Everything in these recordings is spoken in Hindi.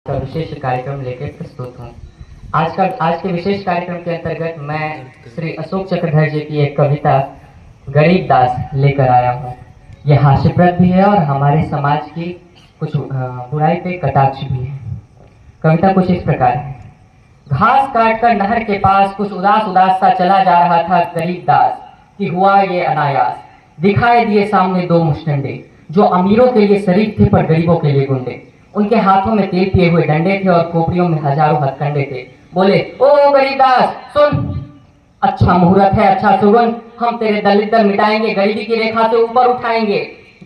का विशेष कार्यक्रम लेकर प्रस्तुत हूँ। आज के विशेष कार्यक्रम के अंतर्गत मैं श्री अशोक चक्रधर जी की एक कविता गरीब दास लेकर आया हूँ। यह हास्यप्रद भी है और हमारे समाज की कुछ बुराई पे कटाक्ष भी है। कविता कुछ इस प्रकार है। घास काटकर नहर के पास कुछ उदास उदास सा चला जा रहा था गरीब दास कि हुआ ये अनायास। दिखाई दिए सामने दो मुस्टंडे जो अमीरों के लिए शरीफ थे पर गरीबों के लिए गुंडे। उनके हाथों में तेल पिए हुए डंडे थे और खोपड़ियों में हजारों हथकंडे थे। बोले, ओ गरीबदास सुन, अच्छा मुहूर्त है, अच्छा सुगन, हम तेरे दलिद्दर मिटाएंगे, गरीबी की रेखा से ऊपर उठाएंगे।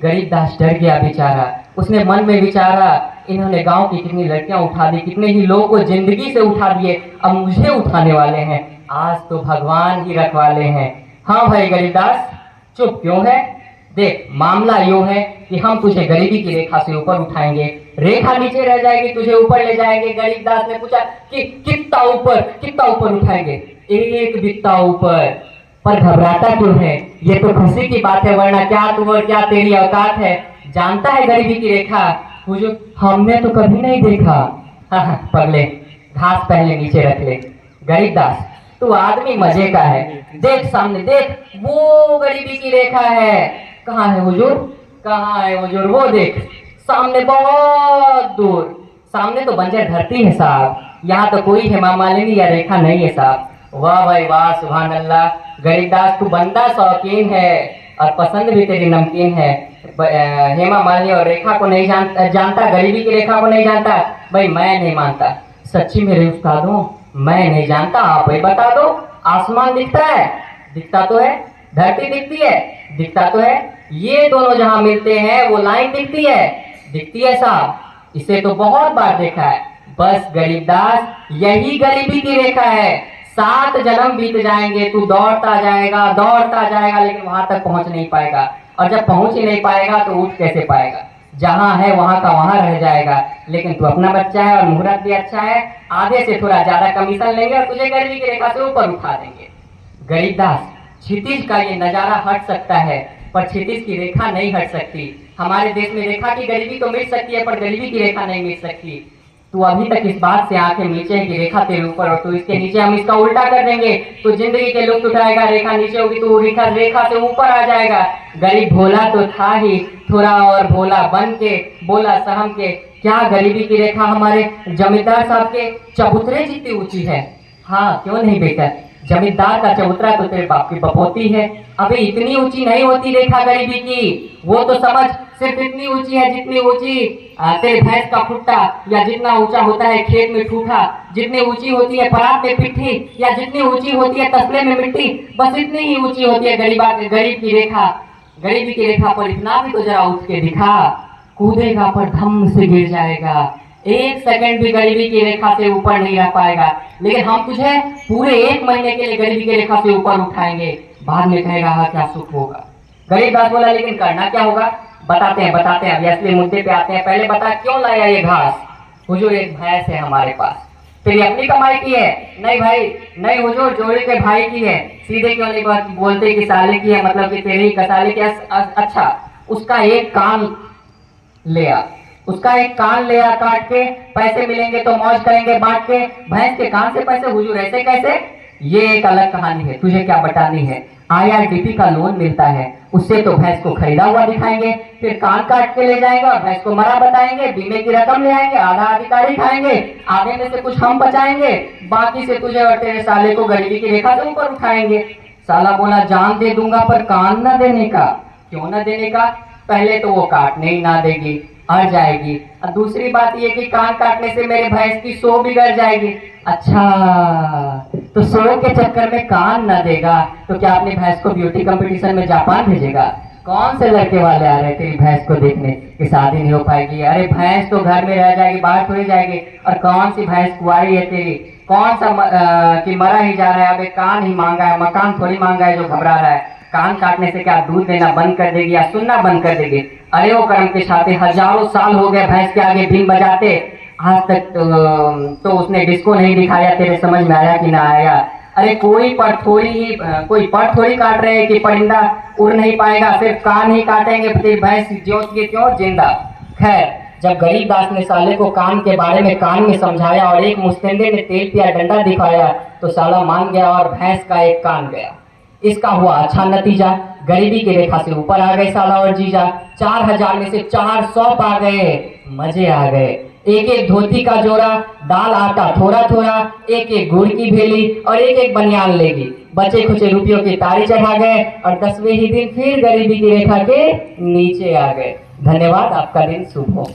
गरीबदास डर गया बेचारा। उसने मन में विचारा, इन्होंने गांव की कितनी लड़कियां उठा दी, कितने ही लोगों को जिंदगी से उठा दिए, अब मुझे उठाने वाले हैं। आज तो भगवान ही रखवाले हैं। हाँ भाई गरीबदास, चुप क्यों है? देख, मामला यूं है कि हम तुझे गरीबी की रेखा से ऊपर उठाएंगे, रेखा नीचे रह जाएगी, तुझे ऊपर ले जाएंगे। गरीबदास ने पूछा कि कितना ऊपर उठाएंगे? एक बित्ता ऊपर। पर घबराता क्यों है? ये तो खुशी की बात है, वरना क्या तू और क्या तेरी औकात है? जानता है गरीबी की रेखा? हुजूर, हमने तो कभी नहीं देखा। हाँ, पगले, घास पहले नीचे रख ले। गरीबदास, तू आदमी मजे का है। देख सामने, देख, वो गरीबी की रेखा है। कहाँ है हुजूर? कहाँ है हुजूर? वो देख सामने, बहुत दूर। सामने तो बंजर धरती है साहब, यहाँ तो कोई हेमा मालिनी या रेखा नहीं है साहब। वाह भाई वाह, सुभान अल्लाह। गरीबदास, तू बंदा शौकीन है और पसंद भी तेरी नमकीन है। हेमा मालिनी और रेखा को नहीं जानता, गरीबी की रेखा को नहीं जानता? भाई मैं नहीं मानता, सच्ची मेरे उस्तादों, मैं नहीं जानता। आप ही बता दो। आसमान दिखता है? दिखता तो है। धरती दिखती है? दिखता तो है। ये दोनों जहां मिलते हैं वो लाइन दिखती है? दिखती है साहब। इसे तो बहुत बार देखा है। बस गरीबदास, यही गरीबी की रेखा है। 7 जन्म बीत जाएंगे, तू दौड़ता जाएगा, लेकिन वहां तक पहुंच नहीं पाएगा। और जब पहुंच ही नहीं पाएगा तो उठ कैसे पाएगा? जहां है वहां का वहां रह जाएगा। लेकिन तू अपना बच्चा है और मुहूर्त भी अच्छा है, आधे से थोड़ा ज्यादा कमीशन लेंगे और तुझे गरीबी की रेखा से ऊपर उठा देंगे। गरीबदास, क्षितिज का ये नजारा हट सकता है पर क्षितिज की रेखा नहीं हट सकती। हमारे देश में रेखा की गरीबी तो मिट सकती है पर गरीबी की रेखा नहीं मिट सकती। तू अभी तक इस बात से आंखें नीचे है कि रेखा तेरे ऊपर और तू इसके नीचे, हम इसका उल्टा कर देंगे। तू जिंदगी के लुत्फ उठाएगा, रेखा नीचे होगी, तू रेखा से ऊपर आ जाएगा। गरीब भोला तो था ही, थोड़ा और भोला बन के बोला सहम के, क्या गरीबी की रेखा हमारे जमींदार साहब के चबूतरे जितनी ऊंची है? हाँ क्यों नहीं बेटा, जमींदार का चबूतरा तो तेरे बाप की बपोती है। अभी इतनी ऊंची नहीं होती रेखा गरीबी की, वो तो समझ सिर्फ इतनी ऊंची है जितनी ऊंची तेरे भैंस का खुट्टा, या जितना ऊंचा होता है खेत में ठूठा, जितनी ऊंची होती है परात में पिट्ठी, या जितनी ऊंची होती है तसले में मिट्टी, बस इतनी ही ऊंची होती है गरीब की रेखा। गरीबी की रेखा पर इतना भी तो जरा उठ के दिखा, कूदेगा पर धम से गिर जाएगा। 1 सेकंड भी गरीबी की रेखा से ऊपर नहीं रह पाएगा। लेकिन हम तुझे पूरे 1 महीने के लिए गरीबी की रेखा से ऊपर उठाएंगे, बाद में कहेगा हाँ क्या सुख होगा। गरीबदास बोला, लेकिन करना क्या होगा? बताते हैं अभी असली मुद्दे पे आते हैं। पहले बता क्यों लाया ये घास? हुजूर, एक भैंस है हमारे पास। तेरी अपनी कमाई की है? नहीं भाई नहीं हुजूर, जोड़ी के भाई की है। सीधे क्यों नहीं बोलते कि साले की है, मतलब कि तेरी कसाले की? अच्छा, उसका एक कान ले आ, काट के, पैसे मिलेंगे तो मौज करेंगे बांट के। भैंस के कान से पैसे? हुजूर ऐसे कैसे? ये एक अलग कहानी है, तुझे क्या बतानी है। IRDP का लोन मिलता है, उससे तो भैंस को खरीदा हुआ दिखाएंगे, फिर कान काट के ले जाएंगे और भैंस को मरा बताएंगे, बीमे की रकम ले आएंगे, आधा अधिकारी खाएंगे, आधे में से कुछ हम बचाएंगे, बाकी से तुझे और तेरे साले को गरीबी की रेखा से ऊपर उठाएंगे। साला बोला, जान दे दूंगा पर कान न देने का। क्यों न देने का? पहले तो वो काटने ही ना देगी, अड़ जाएगी, और दूसरी बात ये कि कान काटने से मेरे भैंस की सो बिगड़ जाएगी। अच्छा, तो सो के चक्कर में कान न देगा तो क्या अपनी भैंस को ब्यूटी कंपटीशन में जापान भेजेगा? कौन से लड़के वाले आ रहे तेरी भैंस को देखने कि शादी नहीं हो पाएगी? अरे भैंस तो घर में रह जाएगी, बाहर थोड़ी जाएगी। और कौन सी भैंस कुआरी है तेरी? कौन सा कि मरा ही जा रहा है? अबे कान ही मांगा है, मकान थोड़ी मांगा है जो घबरा रहा है। कान काटने से क्या दूध देना बंद कर देगी या सुनना बंद कर देगी? अरे वो कर्म के छाते, हजारों साल हो गए भैंस के आगे बीन बजाते, आज तक तो उसने डिस्को नहीं दिखाया। तेरे समझ में आया कि ना आया? अरे कोई पर थोड़ी काट रहे हैं कि परिंदा उड़ नहीं पाएगा, सिर्फ कान ही काटेंगे। तेरी भैंस ज्यों की त्यों जिंदा। खैर, जब गरीबदास ने साले को काम के बारे में कान में समझाया और एक मुस्तेंदे ने तेल पिया डंडा दिखाया तो साला मान गया और भैंस का एक कान गया। इसका हुआ अच्छा नतीजा, गरीबी की रेखा से ऊपर आ गए साला और जीजा। 4000 में से 400 पा गए, मजे आ गए। एक एक धोती का जोड़ा, दाल आटा थोड़ा थोड़ा, एक एक गुड़ की भेली और एक एक बनियान लेगी। बचे खुचे रुपयों की तारी चढ़ा गए और 10वें ही दिन फिर गरीबी की रेखा के नीचे आ गए। धन्यवाद, आपका दिन शुभ हो।